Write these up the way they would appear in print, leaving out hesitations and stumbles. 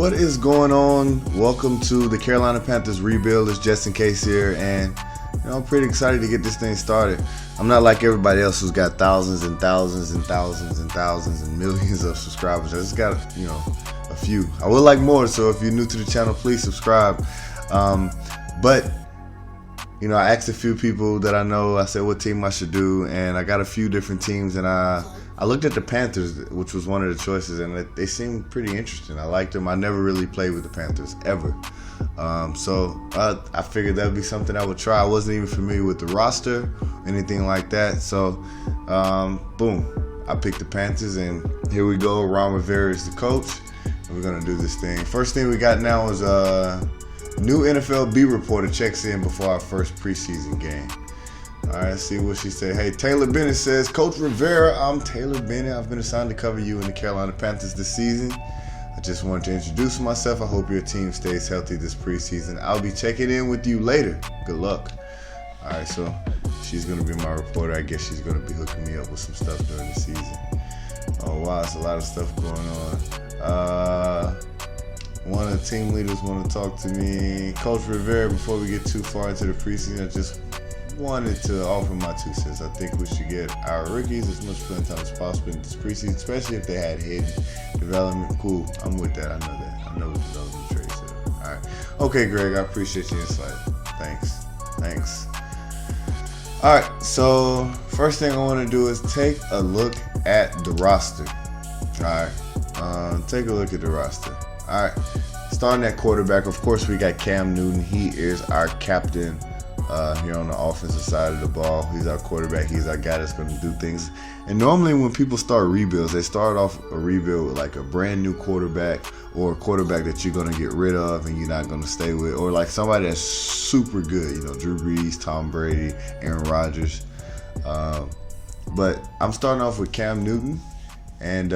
What is going on? Welcome to the Carolina Panthers rebuild. It's just in case here, and I'm pretty excited to get this thing started. I'm not like everybody else who's got thousands and thousands and thousands and thousands and millions of subscribers. I just got a few. I would like more, so if you're new to the channel, please subscribe. But I asked a few people that I know. I said what team I should do, and I got a few different teams, and I looked at the Panthers, which was one of the choices, and they seemed pretty interesting. I liked them. I never really played with the Panthers, ever. So I figured that would be something I would try. I wasn't even familiar with the roster, anything like that. So, boom, I picked the Panthers, and here we go. Ron Rivera is the coach, and we're going to do this thing. First thing we got now is new NFL beat reporter checks in before our first preseason game. All right, let's see what she said. Hey, Taylor Bennett says, Coach Rivera, I'm Taylor Bennett. I've been assigned to cover you in the Carolina Panthers this season. I just wanted to introduce myself. I hope your team stays healthy this preseason. I'll be checking in with you later. Good luck. All right, so she's going to be my reporter. I guess she's going to be hooking me up with some stuff during the season. Oh, wow, it's a lot of stuff going on. One of the team leaders want to talk to me. Coach Rivera, before we get too far into the preseason, I just wanted to offer my 2 cents. I think we should get our rookies as much playing time as possible in this preseason, especially if they had hidden development. Cool, I'm with that. I know that. I know what development traits are. All right. Okay, Greg, I appreciate your insight. Thanks. All right, so first thing I want to do is take a look at the roster. All right, take a look at the roster. All right, starting at quarterback, of course, we got Cam Newton. He is our captain here on the offensive side of the ball. He's our quarterback. He's our guy that's going to do things. And normally when people start rebuilds, they start off a rebuild with like a brand new quarterback, or a quarterback that you're going to get rid of and you're not going to stay with, or like somebody that's super good, Drew Brees, Tom Brady, Aaron Rodgers. But I'm starting off with Cam Newton, and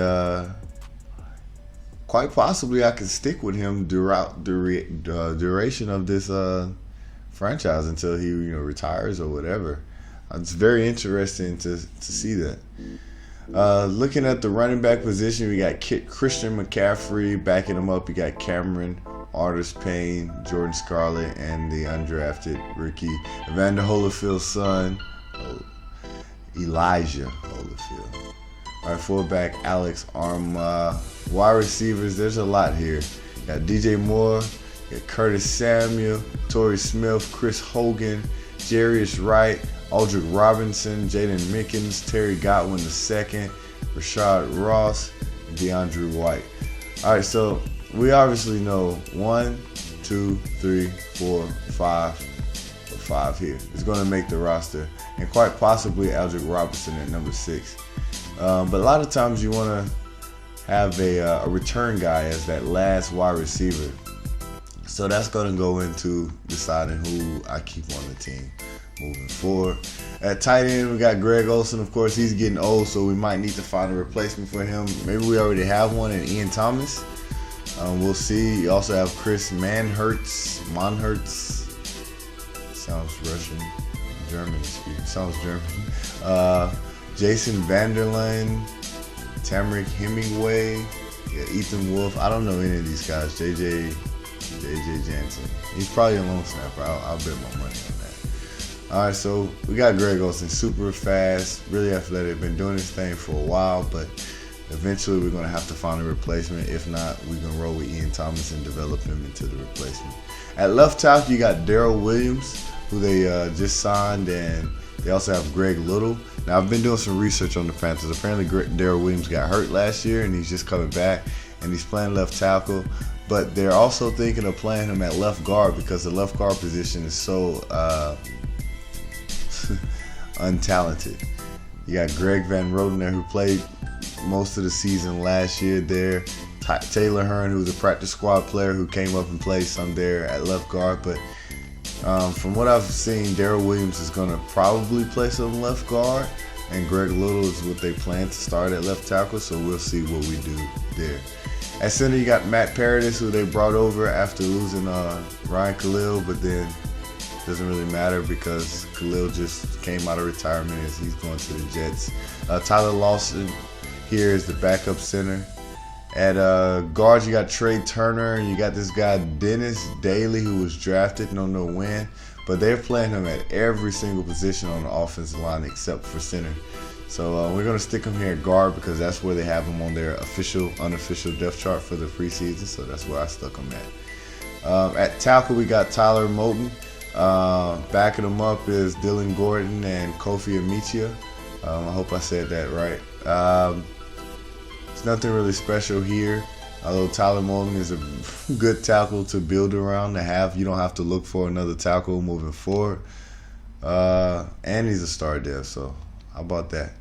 quite possibly I can stick with him throughout the duration of this franchise until he retires or whatever. It's very interesting to see that. Looking at the running back position, we got Christian McCaffrey backing him up. You got Cameron Artis-Payne, Jordan Scarlett, and the undrafted rookie Evander Holyfield's son, Elijah Holyfield. All right, fullback Alex Armah. Wide receivers, there's a lot here. Got DJ Moore, got Curtis Samuel, Torrey Smith, Chris Hogan, Jarius Wright, Aldrick Robinson, Jaden Mickens, Terry Godwin II, Rashad Ross, and DeAndre White. All right, so we obviously know 1, 2, 3, 4, 5 here is going to make the roster, and quite possibly Aldrick Robinson at number 6. But a lot of times you want to have a return guy as that last wide receiver. So that's going to go into deciding who I keep on the team moving forward. At tight end, we got Greg Olsen. Of course, he's getting old, so we might need to find a replacement for him. Maybe we already have one in Ian Thomas. We'll see. You also have Chris Manhertz. Sounds Russian. German. Sounds German. Jason Vanderland. Tamarick Hemingway. Yeah, Ethan Wolf. I don't know any of these guys. JJ Jansen. He's probably a lone snapper. I'll bet my money on that. All right, so we got Greg Olsen, super fast, really athletic, been doing this thing for a while, but eventually we're going to have to find a replacement. If not, we're going to roll with Ian Thomas and develop him into the replacement. At left tackle, you got Darrell Williams, who they just signed, and they also have Greg Little. Now, I've been doing some research on the Panthers. Apparently, Darrell Williams got hurt last year, and he's just coming back, and he's playing left tackle. But they're also thinking of playing him at left guard because the left guard position is so untalented. You got Greg Van Roten there, who played most of the season last year there. Taylor Hearn, who's a practice squad player who came up and played some there at left guard. But from what I've seen, Darrell Williams is going to probably play some left guard, and Greg Little is what they plan to start at left tackle, so we'll see what we do there. At center, you got Matt Paradis, who they brought over after losing Ryan Khalil, but then doesn't really matter because Khalil just came out of retirement as he's going to the Jets. Tyler Lawson here is the backup center. At guards, you got Trey Turner, and you got this guy Dennis Daly, who was drafted, don't know when, but they're playing him at every single position on the offensive line except for center. So we're gonna stick him here at guard because that's where they have him on their unofficial depth chart for the preseason. So that's where I stuck him at. At tackle, we got Tyler Moton. Backing them up is Dylan Gordon and Kofi Amichia. I hope I said that right. There's nothing really special here, although Tyler Moton is a good tackle to build around to have. You don't have to look for another tackle moving forward. And he's a star dev, so how about that?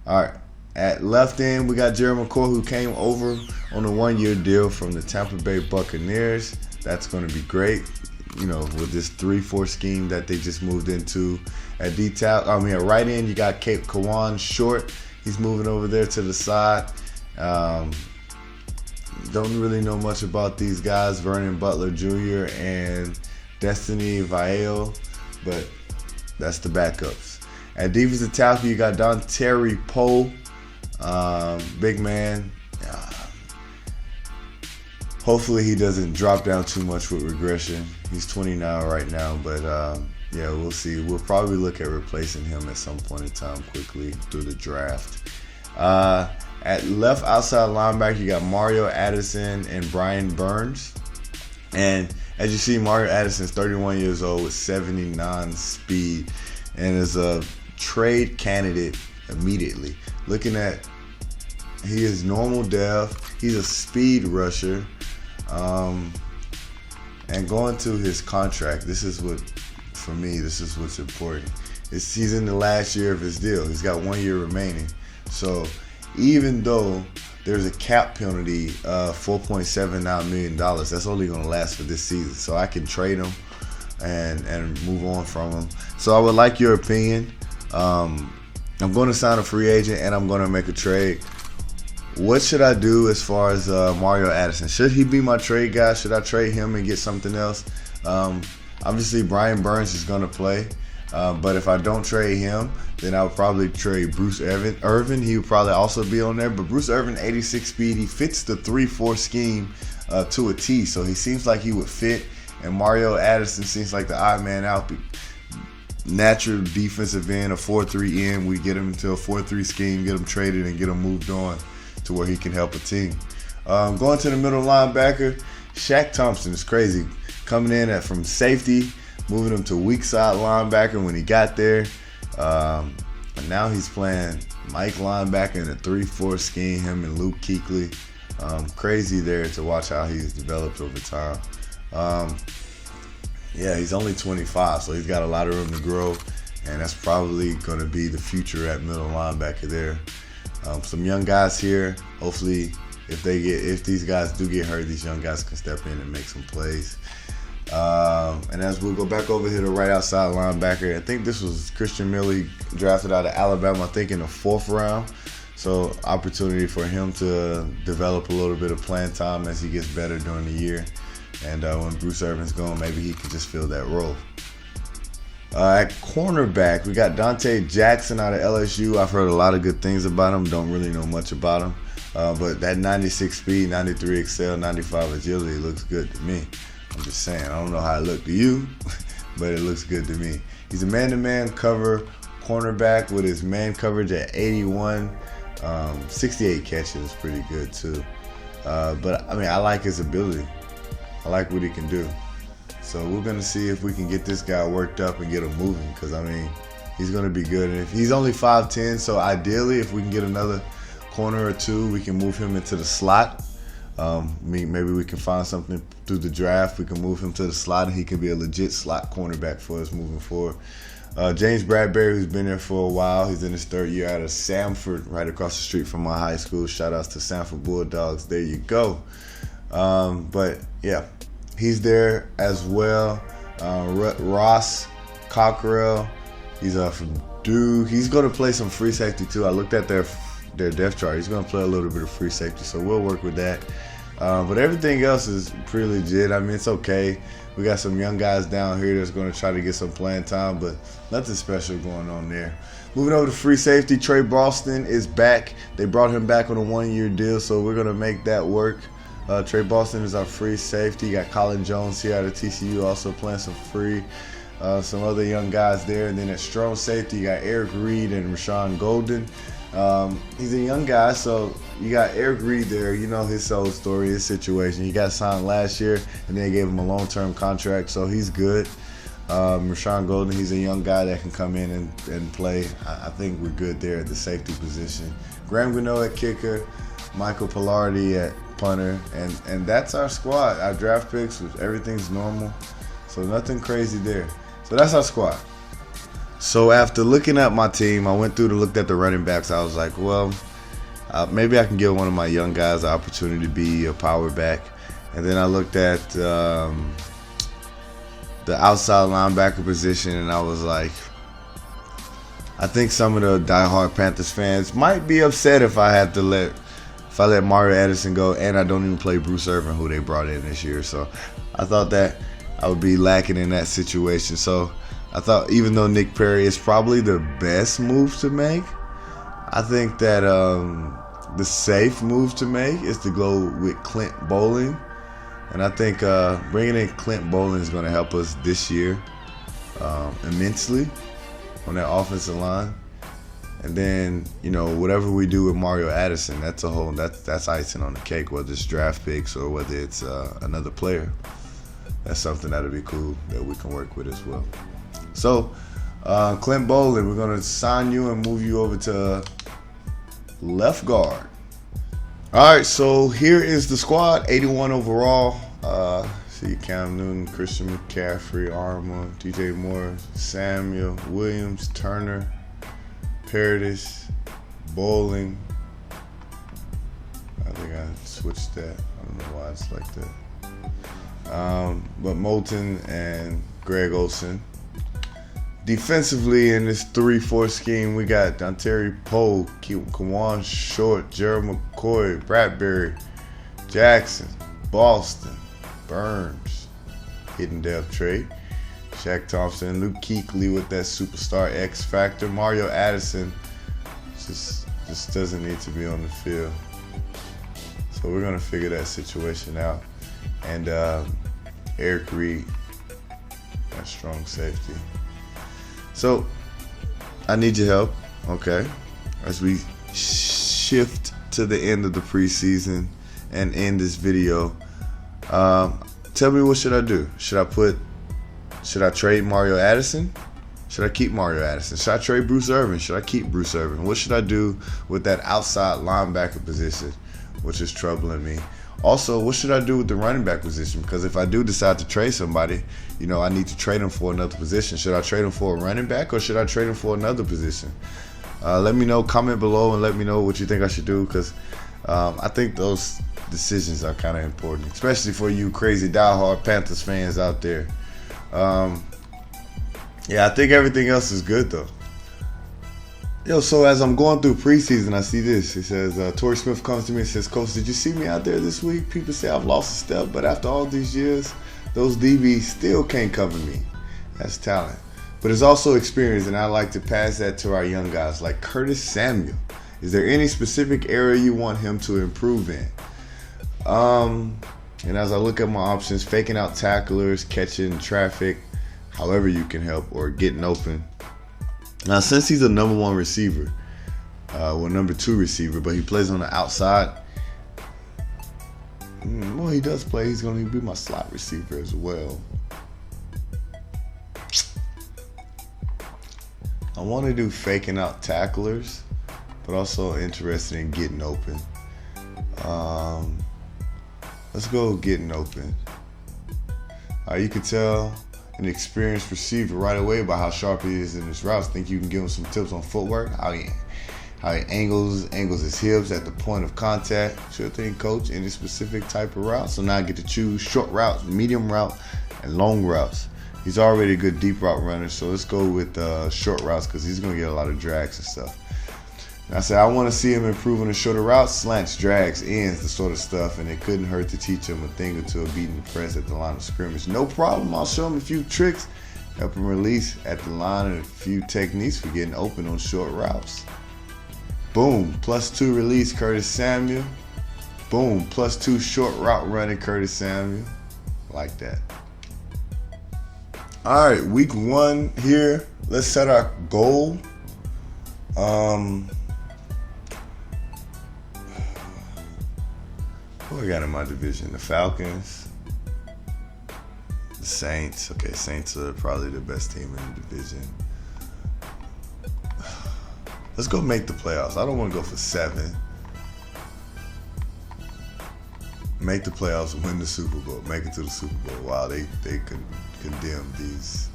All right. At left end, we got Jerry McCoy, who came over on a 1-year deal from the Tampa Bay Buccaneers. That's going to be great, you know, with this 3-4 scheme that they just moved into. At at right end, you got Kawan Short. He's moving over there to the side. Don't really know much about these guys, Vernon Butler Jr. and Destiny Vail, but that's the backups. At defensive tackle, you got Don Terry Poe, big man. Hopefully he doesn't drop down too much with regression. He's 29 right now, but yeah, we'll see. We'll probably look at replacing him at some point in time quickly through the draft. At left outside linebacker, you got Mario Addison and Brian Burns. And as you see, Mario Addison's 31 years old with 79 speed and is a trade candidate immediately. Looking at, he is normal depth. He's a speed rusher. And going to his contract, this is what, for me, this is what's important. He's in the last year of his deal. He's got 1 year remaining. So even though there's a cap penalty of $4.79 million, that's only going to last for this season. So I can trade him and move on from him. So I would like your opinion. I'm going to sign a free agent and I'm going to make a trade. What should I do as far as Mario Addison? Should he be my trade guy? Should I trade him and get something else? Obviously, Brian Burns is going to play. But if I don't trade him, then I would probably trade Bruce Irvin. He would probably also be on there. But Bruce Irvin, 86 speed. He fits the 3-4 scheme to a T. So he seems like he would fit. And Mario Addison seems like the odd man out. Natural defensive end, a 4-3 end. We get him into a 4-3 scheme, get him traded, and get him moved on to where he can help a team. Going to the middle linebacker, Shaq Thompson is crazy. Coming in from safety, moving him to weak side linebacker when he got there. And now he's playing Mike linebacker in a 3-4 scheme, him and Luke Kuechly. Crazy there to watch how he's developed over time. Yeah, he's only 25, so he's got a lot of room to grow, and that's probably going to be the future at middle linebacker there. Some young guys here. Hopefully, if these guys do get hurt, these young guys can step in and make some plays. And as we'll go back over here to right outside linebacker, I think this was Christian Millie, drafted out of Alabama, I think in the 4th round. So opportunity for him to develop a little bit of playing time as he gets better during the year. And when Bruce Irvin's gone, maybe he can just fill that role. At cornerback, we got Dante Jackson out of LSU. I've heard a lot of good things about him. Don't really know much about him. But that 96 speed, 93 excel, 95 agility looks good to me. I'm just saying. I don't know how it looked to you, but it looks good to me. He's a man-to-man cover cornerback with his man coverage at 81. 68 catches is pretty good too. But I mean, I like his ability. I like what he can do. So we're going to see if we can get this guy worked up and get him moving, because, I mean, he's going to be good. And if he's only 5'10", so ideally if we can get another corner or two, we can move him into the slot. Maybe we can find something through the draft. We can move him to the slot, and he can be a legit slot cornerback for us moving forward. James Bradbury, who's been there for a while. He's in his 3rd year out of Samford, right across the street from my high school. Shout outs to Samford Bulldogs. There you go. But, yeah. He's there as well. Ross Cockrell, he's from Duke. He's going to play some free safety too. I looked at their depth chart. He's going to play a little bit of free safety, so we'll work with that. But everything else is pretty legit. I mean, it's okay. We got some young guys down here that's going to try to get some playing time, but nothing special going on there. Moving over to free safety, Trey Boston is back. They brought him back on a 1-year deal, so we're going to make that work. Trey Boston is our free safety. You got Colin Jones here out of TCU also playing some free. Some other young guys there. And then at strong safety, you got Eric Reed and Rashawn Golden. He's a young guy, so you got Eric Reed there. You know his whole story, his situation. He got signed last year, and they gave him a long-term contract, so he's good. Rashawn Golden, he's a young guy that can come in and play. I think we're good there at the safety position. Graham Gano at kicker, Michael Pilardi at punter, and that's our squad. Our draft picks, everything's normal, so nothing crazy there. So that's our squad. So after looking at my team, I went through to look at the running backs. I was like, well, maybe I can give one of my young guys the opportunity to be a power back. And then I looked at the outside linebacker position, and I was like, I think some of the diehard Panthers fans might be upset if I let Mario Addison go, and I don't even play Bruce Irvin, who they brought in this year. So I thought that I would be lacking in that situation. So I thought, even though Nick Perry is probably the best move to make, I think that the safe move to make is to go with Clint Bowling. And I think bringing in Clint Bowling is going to help us this year immensely on that offensive line. And then, you know, whatever we do with Mario Addison, that's icing on the cake, whether it's draft picks or whether it's another player. That's something that'll be cool that we can work with as well. So, Clint Bowling, we're going to sign you and move you over to left guard. All right, so here is the squad, 81 overall. See Cam Newton, Christian McCaffrey, Armour, DJ Moore, Samuel, Williams, Turner, Paradis, Bowling. I think I switched that. I don't know why it's like that. But Moulton and Greg Olsen. Defensively, in this 3-4 scheme, we got Dontari Poe, Kawan Short, Gerald McCoy, Bradbury, Jackson, Boston, Burns, hidden depth trade, Shaq Thompson, Luke Kuechly with that superstar X factor. Mario Addison just doesn't need to be on the field. So we're gonna figure that situation out. And Eric Reed, that strong safety. So I need your help, okay, as we shift to the end of the preseason and end this video. Tell me, what should I do? Should I trade Mario Addison? Should I keep Mario Addison? Should I trade Bruce Irvin? Should I keep Bruce Irvin? What should I do with that outside linebacker position, which is troubling me? Also, what should I do with the running back position? Because if I do decide to trade somebody, you know, I need to trade him for another position. Should I trade him for a running back, or should I trade him for another position? Let me know, comment below, and let me know what you think I should do, because I think those decisions are kind of important, especially for you crazy diehard Panthers fans out there. Yeah, I think everything else is good, though. Yo, so as I'm going through preseason, I see this. It says, Torrey Smith comes to me and says, Coach, did you see me out there this week? People say I've lost a step, but after all these years, those DBs still can't cover me. That's talent. But it's also experience, and I like to pass that to our young guys, like Curtis Samuel. Is there any specific area you want him to improve in? And as I look at my options, faking out tacklers, catching traffic, however you can help, or getting open. Now, since he's a number 1 receiver, number 2 receiver, but he plays on the outside, well, he does play. He's going to be my slot receiver as well. I want to do faking out tacklers, but also interested in getting open. Let's go getting open. You can tell an experienced receiver right away by how sharp he is in his routes. Think you can give him some tips on footwork, how he angles his hips at the point of contact. Sure thing, coach, any specific type of route. So now I get to choose short routes, medium route, and long routes. He's already a good deep route runner, so let's go with short routes because he's going to get a lot of drags and stuff. I said I want to see him improving the shorter routes, slants, drags, ends, the sort of stuff, and it couldn't hurt to teach him a thing or two of beating the press at the line of scrimmage. No problem. I'll show him a few tricks, help him release at the line, and a few techniques for getting open on short routes. Boom, +2 release, Curtis Samuel. Boom, +2 short route running, Curtis Samuel. Like that. All right, week 1 here. Let's set our goal. Who I got in my division? The Falcons, the Saints. Okay, Saints are probably the best team in the division. Let's go make the playoffs. I don't want to go for 7. Make the playoffs, win the Super Bowl, make it to the Super Bowl. Wow, they could condemn these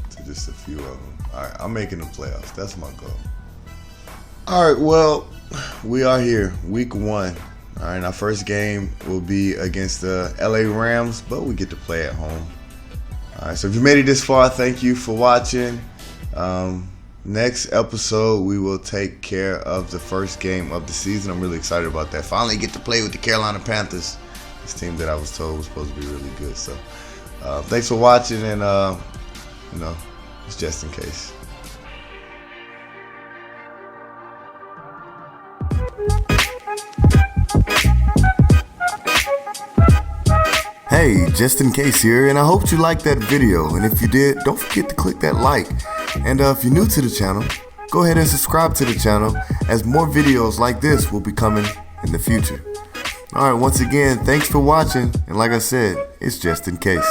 to just a few of them. All right, I'm making the playoffs. That's my goal. All right, well, we are here, week 1. All right, our first game will be against the LA Rams, but we get to play at home. All right, so if you made it this far, thank you for watching. Next episode, we will take care of the first game of the season. I'm really excited about that. Finally get to play with the Carolina Panthers, this team that I was told was supposed to be really good. So thanks for watching, and it's just in case. Hey, just in case here, and I hope you liked that video, and if you did, don't forget to click that like. And if you're new to the channel, go ahead and subscribe to the channel, as more videos like this will be coming in the future. Alright, once again, thanks for watching, and like I said, it's just in case.